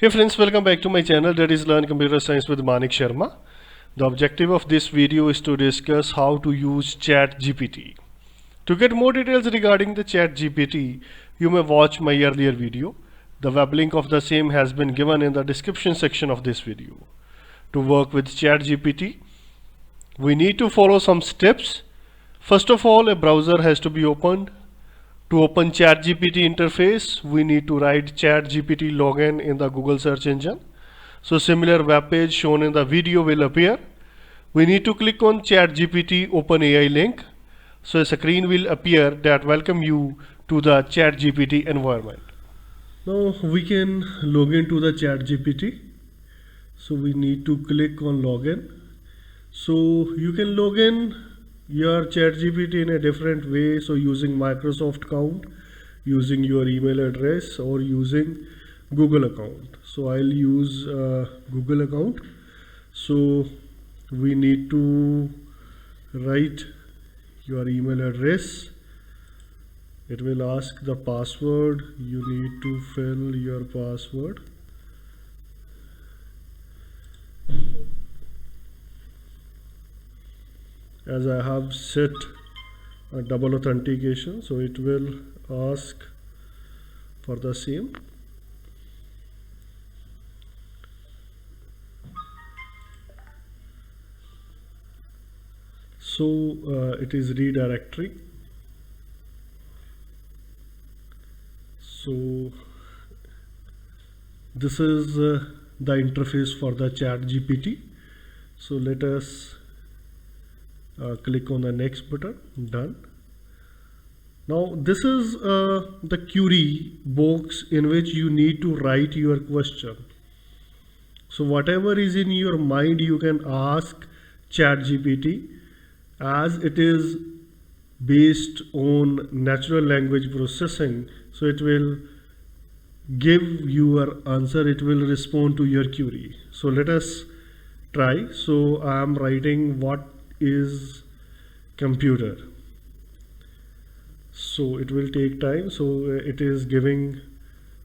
Hey friends, welcome back to my channel, that is Learn Computer Science with Manik Sharma. The objective of this video is to discuss how to use ChatGPT. To get more details regarding the ChatGPT, you may watch my earlier video. The web link of the same has been given in the description section of this video. To work with ChatGPT, we need to follow some steps. First of all, a browser has to be opened. To open ChatGPT interface, we need to write ChatGPT login in the Google search engine. So similar web page shown in the video will appear. We need to click on ChatGPT OpenAI link. So a screen will appear that welcome you to the ChatGPT environment. Now we can log into the ChatGPT. So we need to click on login. So you can log in your ChatGPT in a different way, so using Microsoft account, using your email address, or using Google account. So I'll use Google account. So we need to write your email address. It will ask the password. You need to fill your password. As I have set a double authentication, so it will ask for the same. So it is redirecting. So this is the interface for the ChatGPT. So let us click on the next button. Done. Now this is the query box in which you need to write your question. So whatever is in your mind, you can ask ChatGPT, as it is based on natural language processing. So it will give your answer. It will respond to your query. So let us try. So I am writing what is computer. So it will take time. So it is giving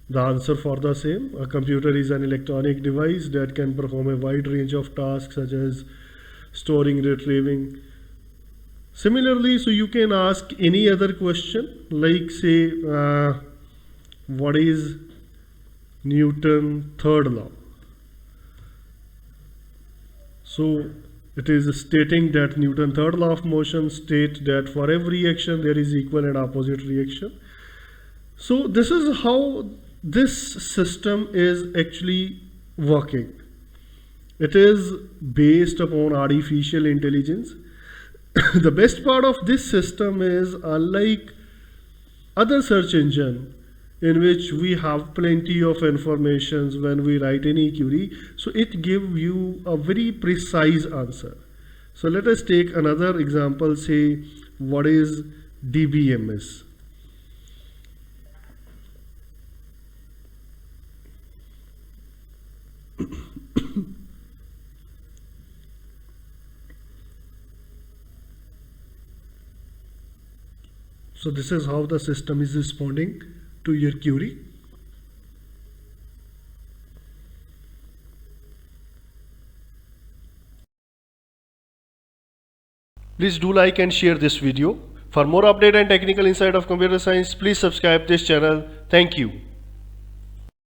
the answer for the same. A computer is an electronic device that can perform a wide range of tasks such as storing, retrieving. Similarly, so you can ask any other question, like say what is Newton's third law. So it is stating that Newton's third law of motion states that for every action there is equal and opposite reaction. So this is how this system is actually working. It is based upon artificial intelligence. The best part of this system is, unlike other search engine in which we have plenty of informations when we write any query, so it gives you a very precise answer. So let us take another example. Say what is DBMS. So this is how the system is responding to your query. Please do like and share this video. For more update and technical insight of computer science, please subscribe this channel. Thank you.